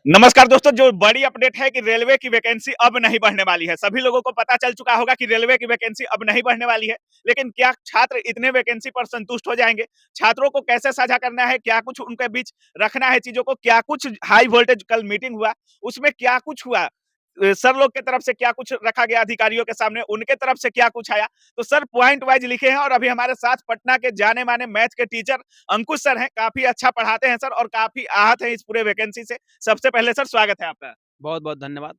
नमस्कार दोस्तों, जो बड़ी अपडेट है कि रेलवे की वैकेंसी अब नहीं बढ़ने वाली है। सभी लोगों को पता चल चुका होगा कि रेलवे की वैकेंसी अब नहीं बढ़ने वाली है। लेकिन क्या छात्र इतने वैकेंसी पर संतुष्ट हो जाएंगे? छात्रों को कैसे साझा करना है, क्या कुछ उनके बीच रखना है चीजों को, क्या कुछ हाई वोल्टेज कल मीटिंग हुआ, उसमें क्या कुछ हुआ, सर लोग की तरफ से क्या कुछ रखा गया अधिकारियों के सामने, उनके तरफ से क्या कुछ आया। तो सर पॉइंट वाइज लिखे हैं और अभी हमारे साथ पटना के जाने माने मैथ के टीचर अंकुश सर हैं। काफी अच्छा पढ़ाते हैं सर और काफी आहत हैं इस पूरे वैकेंसी से। सबसे पहले सर स्वागत है आपका। बहुत-बहुत धन्यवाद।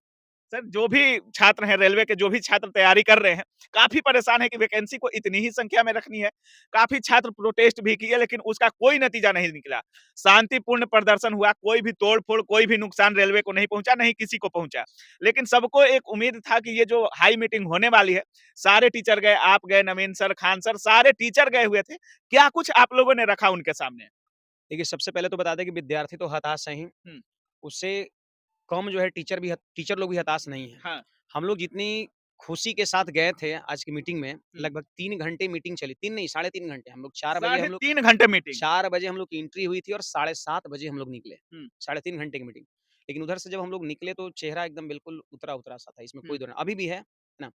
सर जो भी छात्र हैं रेलवे के, जो भी छात्र तैयारी कर रहे हैं, काफ़ी परेशान है कि वैकेंसी को इतनी ही संख्या में रखनी है। काफ़ी छात्र प्रोटेस्ट भी किए लेकिन उसका कोई नतीजा नहीं निकला। शांतिपूर्ण प्रदर्शन हुआ, कोई भी तोड़-फोड़, कोई भी नुकसान रेलवे को नहीं पहुँचा, नहीं किसी को पहुँचा। लेकिन सबको एक उम्मीद था कि ये जो हाई मीटिंग होने वाली है, सारे टीचर गए, आप गए, नवीन सर, खान सर, सारे टीचर गए हुए थे। क्या कुछ आप लोगों ने रखा उनके सामने? देखिए, सबसे पहले तो बता दें कि विद्यार्थी तो हताश हैं ही, हुँ, उससे कम जो है टीचर लोग भी हताश नहीं हैं। हाँ। हम लोग जितनी खुशी के साथ गए थे आज की मीटिंग में, हुँ। लगभग 3 घंटे मीटिंग चली। 3 नहीं, साढ़े 3 घंटे। हम लोग 4 बजे साढ़े 3 घंटे मीटिंग। 4 बजे हम लोग की एंट्री हुई थी और साढ़े 7 बजे हम लोग निकले। हुँ, साढ़े 3 घंटे की मीटिंग। लेकिन उधर से जब हम लोग निकले तो चेहरा एकदम बिल्कुल उतरा-उतरा सा था, इसमें हुँ, कोई दो न अभी भी है ना?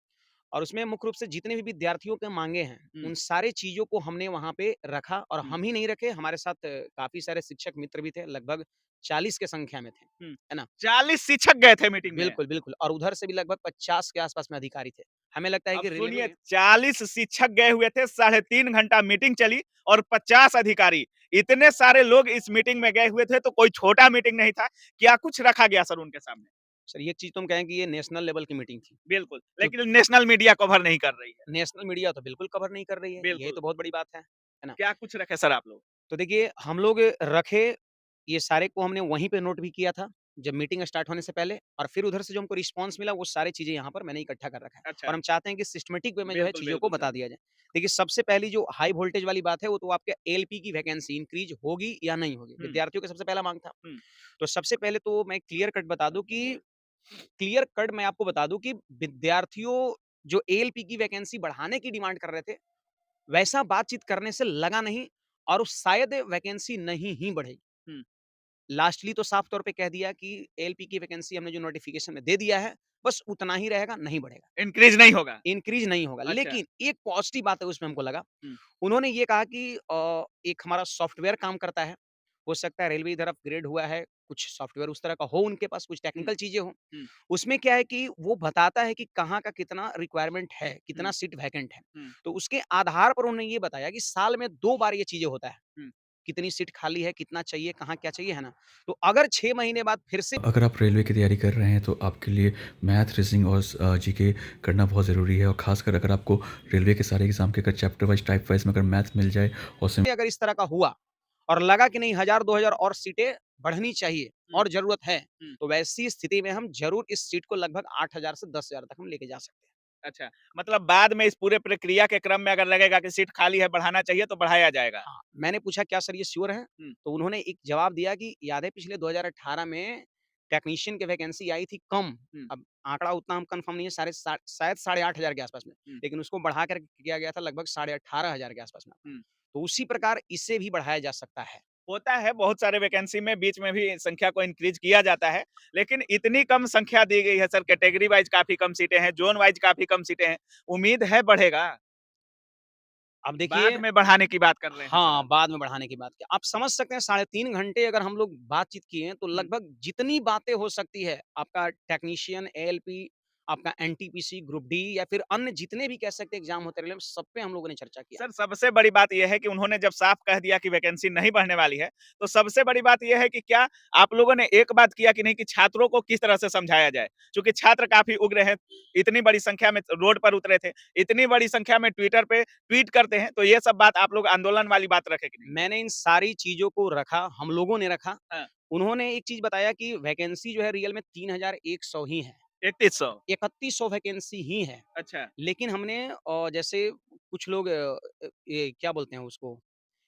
और उसमें मुख्य रूप से जितने भी विद्यार्थियों के माँगे हैं, हुँ। उन सारे चीज़ों को हमने वहाँ पे रखा और हुँ, हम ही नहीं रखे, हमारे साथ काफ़ी सारे शिक्षक मित्र भी थे, लगभग 40 के संख्या में थे, हुँ। है ना? 40 शिक्षक गए थे मीटिंग में। बिल्कुल, बिल्कुल और उधर से भी लगभग 50 के आस-पास में अधिकारी थे। हमें लगता है अब कि सुनिए, रेलवे 40 शिक्षक गए हुए थे, साढ़े 3 घंटा मीटिंग चली और 50 अधिकारी। इतने सारे लोग इस मीटिंग में गए हुए थे तो कोई छोटा मीटिंग नहीं था। क्या कुछ रखा गया सर उनके सामने? सर ये चीज़ तो हम कहें कि ये नेशनल लेवल की मीटिंग थी। बिल्कुल, क्यों लेकिन नेशनल मीडिया कवर नहीं कर रही है। नेशनल मीडिया तो बिल्कुल कवर नहीं कर रही है, यही बिल्कुल। तो बहुत बड़ी बात है ना? क्या कुछ रखे सर आप लोग? तो देखिए हम लोग रखे, ये सारे को हमने वहीं पे नोट भी किया था, जब मीटिंग स्टार्ट होने से पहले और फिर उधर से जो हमको रिस्पॉन्स मिला वो सारी चीज़ें यहाँ पर मैंने इकट्ठा कर रखा है और अच्छा। हम चाहते हैं कि सिस्टमैटिक वे में जो है बिल्कुल, चीज़ों को बिल्कुल सर। बता दिया जाए। देखिए सबसे पहली जो हाई वोल्टेज वाली बात है वो तो आपके एलपी की वैकेंसी इंक्रीज़ होगी या नहीं होगी, हुँ, विद्यार्थियों का सबसे पहला माँग था। हुँ, तो सबसे पहले तो मैं क्लियर कट मैं आपको बता दूँ कि विद्यार्थियों जो एएलपी की वैकेंसी बढ़ाने की डिमांड कर रहे थे, वैसा बातचीत करने से लगा नहीं और शायद वैकेंसी नहीं ही बढ़ेगी। हुँ। लास्टली तो साफ तौर पे कह दिया कि एएलपी की वैकेंसी हमने जो नोटिफ़िकेशन में दे दिया है, बस उतना ही रहेगा, नहीं बढ़ेगा। इंक्रीज़ नहीं होगा। इंक्रीज़ नहीं होगा। अच्छा। लेकिन एक पॉज़िटिव बात है उसमें हमको लगा, हुँ, उन्होंने ये कहा कि एक हमारा सॉफ्टवेयर काम करता है, हो सकता है रेलवे इधर अपग्रेड हुआ है, कुछ सॉफ्टवेयर उस तरह का हो उनके पास, कुछ हुँ, टेक्निकल चीज़ें हों। हुँ, उसमें क्या है कि वो बताता है कि कहाँ का कितना रिक्वायरमेंट है, कितना हुँ, सीट वैकेंट है। हुँ, तो उसके आधार पर उन्होंने ये बताया कि साल में 2 बार ये चीज़ें होता है। हुँ। कितनी सीट खाली है, कितना चाहिए, कहाँ क्या चाहिए, है ना? तो अगर 6 महीने बाद फिर से अगर आप रेलवे की तैयारी कर रहे हैं तो आपके लिए मैथ, रीज़निंग और जीके करना बहुत ज़रूरी है और ख़ासकर अगर आपको रेलवे के सारे एग्ज़ाम के अगर चैप्टर वाइज़, टाइप वाइज़ में अगर मैथ मिल जाए और अगर इस तरह का हुआ और लगा कि नहीं 1000-2000 और सीटें बढ़नी चाहिए हुँ, और ज़रूरत है, हुँ। तो वैसी स्थिति में हम ज़रूर इस सीट को लगभग 8000 से 10,000 तक हम लेके जा सकते हैं। अच्छा, मतलब बाद में इस पूरे प्रक्रिया के क्रम में अगर लगेगा कि सीट खाली है, बढ़ाना चाहिए तो बढ़ाया जाएगा। हाँ, मैंने पूछा क्या सर ये श्योर हैं? हुँ, तो उन्होंने एक जवाब दिया कि याद है पिछले 2018 में टेक्नीशियन की वैकेंसी आई थी कम, हुँ, अब आंकड़ा उतना हम कन्फर्म नहीं है शायद साढ़े 8,000 के आस-पास में, हुँ, लेकिन उसको बढ़ा कर किया गया था लगभग साढ़े 18,000 के आस-पास में। हुँ। तो उसी प्रकार इसे भी बढ़ाया जा सकता है। होता है बहुत सारे वैकेंसी में बीच में भी संख्या को इंक्रीज़ किया जाता है, लेकिन इतनी कम संख्या दी गई है सर, कैटेगरी वाइज़ काफ़ी कम सीटें हैं, ज़ोन वाइज़ काफ़ी कम सीटें हैं। उम्मीद है बढ़ेगा? अब बाद देखिए में बढ़ाने की बात कर रहे हैं सर हाँ, आप। बाद में बढ़ाने की बात की। आप समझ सकते हैं साढ़े 3 घंटे अगर हम लोग बातचीत किए हैं, तो हुँ। लगभग जितनी बातें हो सकती है, आपका टेक्नीशियन, एएलपी, आपका एनटीपीसी, ग्रुप डी या फिर अन्य जितने भी कह सकते हैं एग्ज़ाम होते रहे, सब पे हम लोगों ने चर्चा किया। सर, सबसे बड़ी बात ये है कि उन्होंने जब साफ कह दिया कि वैकेंसी नहीं बढ़ने वाली है, तो सबसे बड़ी बात ये है कि क्या आप लोगों ने एक बात किया कि नहीं कि छात्रों को किस तरह से समझाया जाए? चूँकि छात्र काफ़ी उग्र हैं, इतनी बड़ी संख्या में रोड पर उतरे थे, इतनी बड़ी संख्या में ट्विटर पे ट्वीट करते हैं, तो ये सब बात आप लोग आंदोलन वाली बात रखे कि नहीं? मैंने इन सारी चीज़ों को रखा, हम लोगों ने रखा। हाँ, उन्होंने एक चीज़ बताया कि वैकेंसी जो है रियल में 3100 ही है। 3100। 3100 वैकेंसी ही है। अच्छा, लेकिन हमने जैसे कुछ लोग ये क्या बोलते हैं उसको,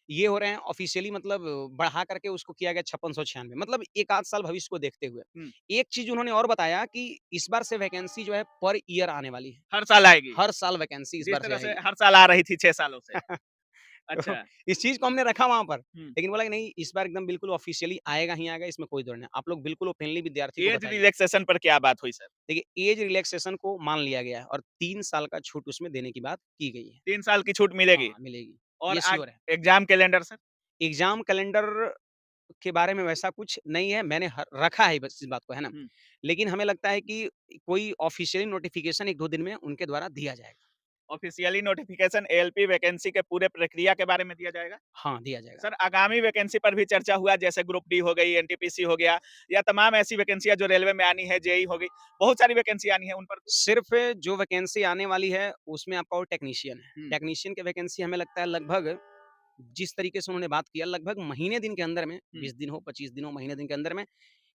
ये हो रहे हैं ऑफ़िशियली मतलब बढ़ा करके उसको किया गया 5696 मतलब 1 आध साल भविष्य को देखते हुए। हुँ, एक चीज़ उन्होंने और बताया कि इस बार से वैकेंसी जो है पर ईयर आने वाली है। हर साल आएगी, हर साल वैकेंसी इस जिस बार से तरह से आएगी। हर साल आ रही थी 6 सालों से। तो अच्छा। इस चीज़ को हमने रखा वहाँ पर, हुँ। लेकिन बोला कि नहीं इस बार एकदम बिल्कुल ऑफ़िशियली आएगा ही आएगा, इसमें कोई दौड़ नहीं। आप लोग बिल्कुल ओपनली विद्यार्थी को एज बताइए। रिलैक्सेशन पर क्या बात हुई सर? देखिए ऐज रिलैक्सेशन को मान लिया गया है और 3 साल का छूट उसमें देने की बात की गई है। 3 साल की छूट मिलेगी हाँ, मिलेगी। और ये आग श्योर है। Exam calendar sir? Exam calendar के बारे में वैसा कुछ नहीं है, मैंने रखा है बस इस बात को, है ना? हुँ। लेकिन हमें लगता है कि कोई ऑफ़िशियली नोटिफ़िकेशन 1-2 दिन में उनके द्वारा दिया जाएगा। ऑफ़िशियली नोटिफ़िकेशन एएलपी वैकेंसी के पूरे प्रक्रिया के बारे में दिया जाएगा? हाँ, दिया जाएगा। सर आगामी वैकेंसी पर भी चर्चा हुआ जैसे ग्रुप डी हो गई, एनटीपीसी हो गया या तमाम ऐसी वैकेंसियाँ जो रेलवे में आनी है, जेईई हो गई, बहुत सारी वैकेंसी आनी है उन पर कुछ? सिर्फ़ जो वैकेंसी आने वाली है, उसमें आपका वो टेक्नीशियन है। हुँ। टेक्नीशियन की वैकेंसी हमें लगता है लगभग जिस तरीके से उन्होंने बात किया लगभग महीने दिन के अंदर में, हुँ। 20 दिन हो, 25 दिन हो, महीने दिन के अंदर में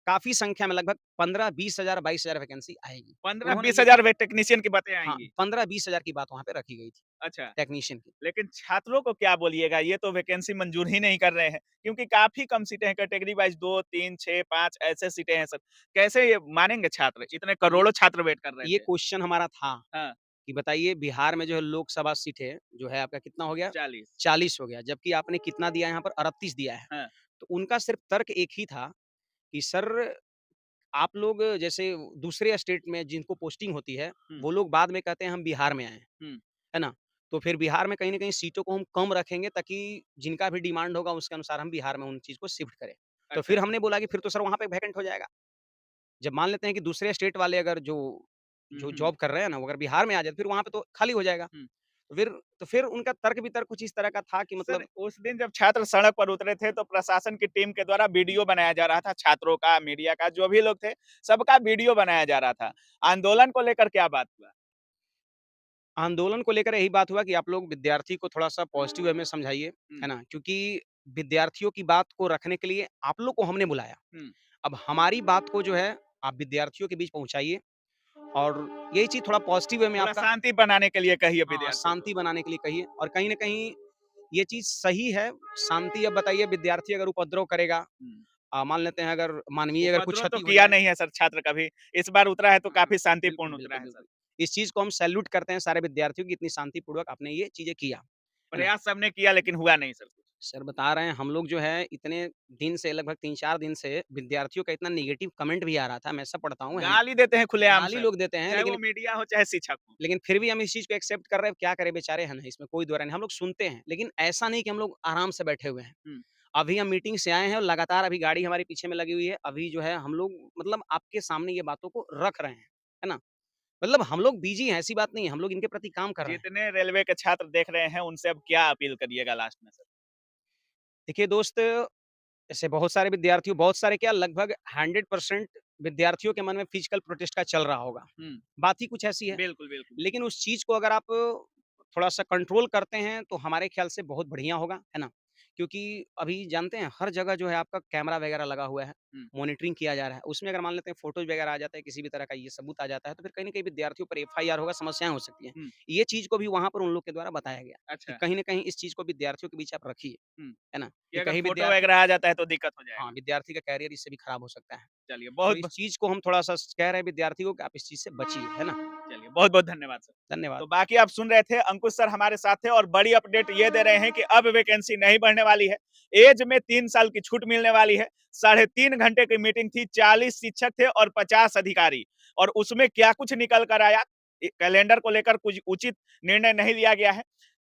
काफ़ी संख्या में लगभग 15-20 हज़ार 22 हज़ार वैकेंसी आएगी। उन्होंने 15-20 ये हज़ार वे टेक्नीशियन की बातें हाँ, आएँगी। 15-20 हज़ार की बात वहाँ पे रखी गई थी, अच्छा, टेक्नीशियन की। लेकिन छात्रों को क्या बोलिएगा? ये तो वैकेंसी मंजूर ही नहीं कर रहे हैं, क्योंकि काफ़ी कम सीटें हैं कैटेगरी वाइज़ 2, 3, 6, 5 ऐसे सीटें हैं सर। कैसे ये मानेंगे छात्र? इतने ये करोड़ों छात्र वेट कर रहे ये थे। क्वेश्चन हमारा था हाँ, कि बताइए बिहार में जो है लोकसभा सीटें जो है आपका कितना हो गया? 40। 40 हो गया, जबकि आपने कितना दिया है यहाँ पर 38 दिया है। हाँ, तो उनका सिर्फ़ तर्क एक ही था कि सर आप लोग जैसे दूसरे स्टेट में जिनको पोस्टिंग होती है, हुँ, वो लोग बाद में कहते हैं हम बिहार में आए हैं, हुँ, है ना? तो फिर बिहार में कहीं न कहीं सीटों को हम कम रखेंगे ताकि जिनका भी डिमांड होगा उसके अनुसार हम बिहार में उन चीज़ को शिफ्ट करें। तो अच्छा। फिर हमने बोला कि फिर तो सर वहाँ पे वैकेंट हो जाएगा। जब मान लेते हैं कि दूसरे स्टेट वाले अगर जो हुँ, जो हुँ, जॉब कर रहे हैं ना, वो अगर बिहार में आ जाए, फिर वहाँ पे तो खाली हो जाएगा। हुँ। तो फिर उनका तर्क वितर्क कुछ इस तरह का था कि सर, मतलब उस दिन जब छात्र सड़क पर उतरे थे, तो प्रशासन की टीम के द्वारा वीडियो बनाया जा रहा था, छात्रों का, मीडिया का, जो भी लोग थे, सबका वीडियो बनाया जा रहा था। आंदोलन को लेकर क्या बात हुआ? आंदोलन को लेकर यही बात हुआ कि आप लोग विद्यार्थी को थोड़ा-सा पॉज़िटिव वे में समझाइए, हुँ, है ना? क्योंकि विद्यार्थियों की बात को रखने के लिए आप लोग को हमने बुलाया। हुँ। अब हमारी बात को जो है आप विद्यार्थियों के बीच पहुँचाइए और यही चीज़ थोड़ा पॉज़िटिव वे में थोड़ा आपका शांति बनाने के लिए कहिए हाँ, विद्यार्थियों को। शांति बनाने के लिए कहिए और कहीं न कहीं ये चीज़ सही है। शांति अब बताइए विद्यार्थी अगर उपद्रव करेगा हुँ। मान लेते हैं अगर मानवीय अगर कुछ उपद्रव तो क्षति हो किया जाए नहीं है सर छात्र कभी। इस बार उतरा है तो हाँ, काफ़ी बिल्कुल, शांतिपूर्ण उतरा बिल्कुल, है सर। बिल्कुल। इस चीज़ को हम सैल्यूट करते हैं सारे विद्यार्थियों की इतनी शांतिपूर्वक आपने ये चीज़ें किया, है ना? प्रयास सबने किया लेकिन हुआ नहीं सर कुछ। सर बता रहे हैं हम लोग जो है इतने दिन से लगभग 3-4 दिन से विद्यार्थियों का इतना नेगेटिव कमेंट भी आ रहा था, मैं सब पढ़ता हूँ, है ना? गाली देते हैं खुलेआम गाली सर, लोग देते हैं चाहे वो लेकिन मीडिया हो चाहे शिक्षक हो। फिर भी हम इस चीज़ को एक्सेप्ट कर रहे हैं, क्या करें बेचारे हैं ना, इसमें कोई दो राय नहीं। हम लोग सुनते हैं, लेकिन ऐसा नहीं कि हम लोग आराम से बैठे हुए हैं। हुँ। अभी हम मीटिंग से आए हैं और लगातार अभी गाड़ी हमारे पीछे में लगी हुई है। अभी जो है हम लोग मतलब आपके सामने ये बातों को रख रहे हैं, है ना? मतलब हम लोग बिज़ी हैं, ऐसी बात नहीं है, हम लोग इनके प्रति काम कर रहे हैं। जितने रेलवे के छात्र देख रहे हैं उनसे अब क्या अपील करिएगा लास्ट में सर? देखिए दोस्त, ऐसे बहुत सारे क्या लगभग 100% विद्यार्थियों के मन में फिजिकल प्रोटेस्ट का चल रहा होगा। हुँ। बात ही कुछ ऐसी है। बिल्कुल, बिल्कुल। लेकिन उस चीज़ को अगर आप थोड़ा-सा कंट्रोल करते हैं, तो हमारे ख़्याल से बहुत बढ़िया होगा, है ना? क्योंकि अभी जानते हैं हर जगह जो है आपका कैमरा वग़ैरह लगा हुआ है, हुँ। मॉनिटरिंग किया जा रहा है। उसमें अगर मान लेते हैं फ़ोटोज़ वग़ैरह आ जाता है, किसी भी तरह का ये सबूत आ जाता है, तो फिर कहीं न कहीं विद्यार्थियों पर एफआईआर होगा, समस्याएँ हो सकती हैं। हुँ। ये चीज़ को भी वहाँ पर उन लोग के द्वारा बताया गया कि अच्छा। कहीं न कहीं इस चीज़ को विद्यार्थियों के बीच आप रखिए, हुँ। है ना? कि कि अगर कहीं फ़ोटो विद्यार्थी वगैरह आ जाता है तो दिक्कत हो हाँ, जाएगा। विद्यार्थी का करियर इससे भी खराब हो सकता है। चलिए तो बहुत इस ब चीज़ को हम थोड़ा-सा कह रहे हैं विद्यार्थी को कि आप इस चीज़ से बचिए, है ना? चलिए बहुत-बहुत धन्यवाद सर। धन्यवाद। तो बाकी आप सुन रहे थे अंकुश सर हमारे साथ थे और बड़ी अपडेट ये दे रहे हैं कि अब वैकेंसी नहीं बढ़ने वाली है। ऐज में 3 साल की छूट मिलने वाली है। साढ़े 3 घंटे की मीटिंग थी, 40 शिक्षक थे और 50 अधिकारी और उसमें क्या कुछ निकल कर आया, कैलेंडर को लेकर कुछ उचित निर्णय नहीं लिया गया है।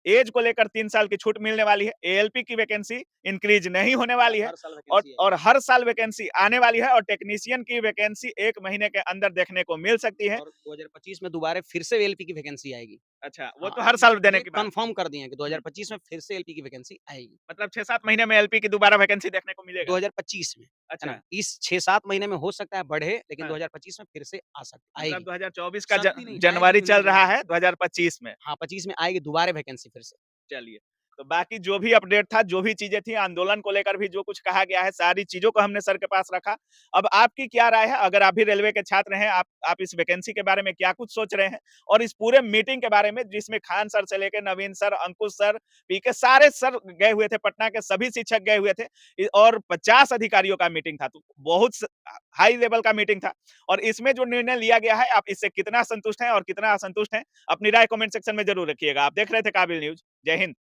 ऐज को लेकर 3 साल की छूट मिलने वाली है। एएलपी की वैकेंसी इंक्रीज नहीं होने वाली है हर साल वैकेंसी और आएगी हर साल वैकेंसी आने वाली है और टेक्नीशियन की वैकेंसी 1 महीने के अंदर देखने को मिल सकती है। और 2025 में दोबारा फिर से एलपी की वैकेंसी आएगी। अच्छा, वो हाँ, तो हर साल देने ये की बात है। कन्फर्म कर दिए हैं कि हुँ, 2025 में फिर से एलपी की वैकेंसी आएगी। मतलब 6-7 महीने में एलपी की दोबारा वैकेंसी देखने को मिलेगा। 2025 में, है ना? अच्छा, इस 6-7 महीने में हो सकता है बढ़े, लेकिन हाँ, 2025 में फिर से मतलब आएगी। 2024 का शर्त ही नहीं, आएगी जनवरी क्यों नहीं चल रहा बोलेंगे? है, 2025 में। हाँ, 25 में आएगी दोबारा वैकेंसी फिर से। चलिए। तो बाकी जो भी अपडेट था, जो भी चीज़ें थी, आंदोलन को लेकर भी जो कुछ कहा गया है, सारी चीज़ों को हमने सर के पास रखा। अब आपकी क्या राय है? अगर आप भी रेलवे के छात्र हैं, आप इस वैकेंसी के बारे में क्या कुछ सोच रहे हैं? और इस पूरे मीटिंग के बारे में जिसमें खान सर से लेके नवीन सर, अंकुश सर, पीके सारे सर गए हुए थे, पटना के सभी शिक्षक गए हुए थे और 50 अधिकारियों का मीटिंग था। तो बहुत हाई लेवल का मीटिंग था और इसमें जो निर्णय लिया गया है, आप इससे कितना संतुष्ट हैं और कितना असंतुष्ट हैं? अपनी राय कमेंट सेक्शन में ज़रूर रखिएगा। आप देख रहे थे काबिल न्यूज़। जय हिंद।